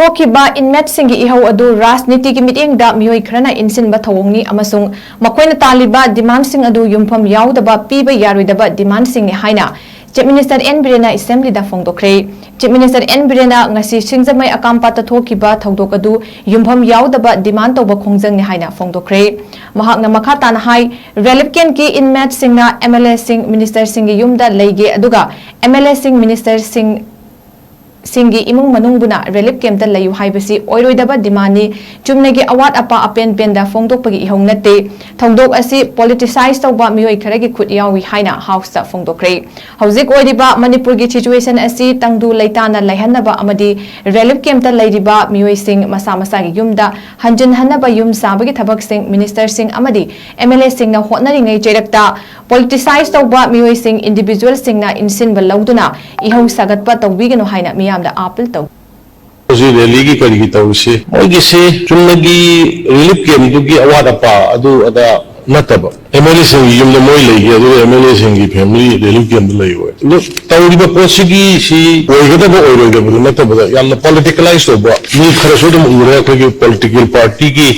थोखिबा inmate सिंगी इहौ अदु राजनीति की मीटिंग दा मियोई खरना इनसिन बथवंगनी अमसुंग मखोइना तालिबा डिमांड सिंग अदु युमफम याउदबा पीबा यारुइदबा डिमांड सिंग हाइना चीफ मिनिस्टर एन बिरेना असेंबली दा फोंदोखरे चीफ मिनिस्टर एन बिरेना ngasi सिंगजमै अकामपाता थोखिबा थौदोक अदु युमफम याउदबा डिमांड तौबा खोंजंगनि हाइना फोंदोखरे महाकना मखा ताना हाइ रेलिकेंट की इनमेट सिंगना एमएलए सिंग मिनिस्टर सिंग युमदा लेगे अदुगा एमएलए सिंग मिनिस्टर सिंगी इमुंग मनुंगबुना रिलीफ कैंप लयु हाइबसी ओइरोइदबा डिमांडनी चुमनेगी अवाट अपा अपेन पेंदा फोंदोकपगी इहौ नते थौदोक असि पॉलिटिसाइज तौबा मियोइ खरगी खुद यावी हाइना हाउस ता फोंदोक्रे हौजिक ओइरिबा मणिपुर की सिचुएशन असि तंगदु लैताना लैहन्नबा अमदी रिलीफ कैंप लैरिबा मियोइ सिंग मसा मसागी युमदा हंजन हन्नबा युम साबगी थबक सिंग मिनिस्टर सिंग अमदी एमएलए सिंग ना होटनरिङै चेरक्ता पॉलिटिसाइज तौबा मियोइ सिंग इंडिविजुअल सिंग ना इनसिनबा लौदुना इहौ सागतपा तौबिगनो हाइना मियामदा अपील तौ रैली की करी तौसे मोइगिसे चुन्नगी रिलीफ कैंप दुगी अवाद अपा अदु अदा नतब एमएलए सिंग युम मोइ लेगे अदु एमएलए सिंग की फैमिली रिलीफ कैंप लैयो लो तौरिबा पोसिगी सी ओइगदबा ओइरोइदबा नतबदा यामना पॉलिटिकलाइज तौबा मी खरसो दम उरे अखोगी पॉलिटिकल पार्टी की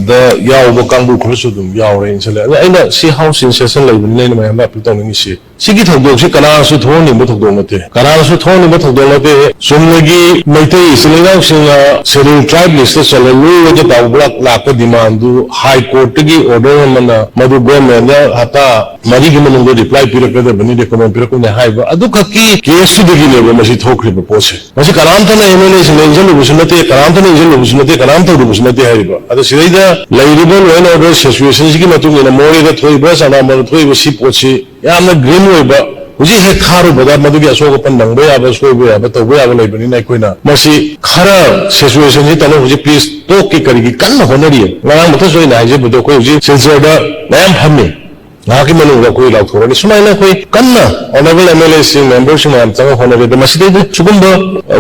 द यावबा कांगबु खरसो दम यावरे इनसले अइना सी हाउस इन सेशन लैबन नेन मयम अपील तौनिंग सी सिगी थौदोक से कनासु थोनि बु थौदोक नते कनासु थोनि बु थौदोक नते सुमनगी मैतै सिलेनाव सिंगा शेड्यूल ट्राइब लिस्ट चललु वजे तावबला लाक डिमांड दु हाई कोर्ट की ऑर्डर मना मदु गवर्नमेंट हता मरी की मनंग रिप्लाई पिरकदे बनी रिकमेंड पिरकुने हाइबा अदु खकी केस दुगी लेबो मसी थोखरिबो पोसे मसी कनामतन एमएलए सिलेंजन बुसनते कनामतन इंजन बुसनते कनामतन बुसनते हाइबा अदु सिलेदा लैरिबो लोइन ऑर्डर सिचुएशन की मतुंग इन मोरेदा थोइबा सना मन थोइबा सी पोछि यामना ग्रीन ओइबा हुजी हे खारो बदा मदुगी असोग पन नंगबे याबा सोइबे याबा तौबे याबा लेबनी ना कोइना मसी खरा सिचुएशन जी तनो हुजी प्लीज तो की करिगी कन्न होनरिए नंग मथ सोइना हाइजे बदो कोइ हुजी सिलसरदा नयम हम्मी नाकी मनुंग कोइ लाउथोरनि सुमाइना कोइ कन्न ऑनरेबल एमएलए सिंग मेंबर सिंग नाम तंग होनरे मसी दे सुगुंबा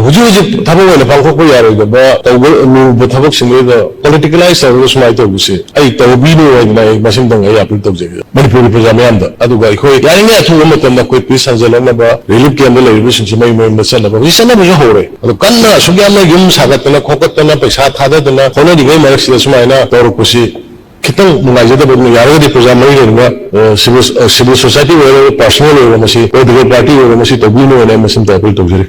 हुजी हुजी थबो वेला पांखोक यारोइदबा तौबो नु थबक सिंग पॉलिटिकलाइज तौबो सुमाइ तौबुसे आई तौबीनो ओइना मसिम दंग आई अपील तौजे मणिपुरी प्रजा मयाम दा अदुगा इखोइ यारिंगे अथुग मतम कोइ पीस संजलनबा रिलीफ कैंप लैरिबो सिंसि मै मै मसनबा हुजी सनबो होरे अदु कन्न सुग्याम युम सागतना खोकतना पैसा थाददना होनरिगे मरसिदा सुमाइना तौरकुसि खितंग नुंगाइजदबो यारगदि प्रजा मै लेनबा सिविल सोसाइटी पर्सनल पार्टी तौबीनो मसिम अपील तौजरे।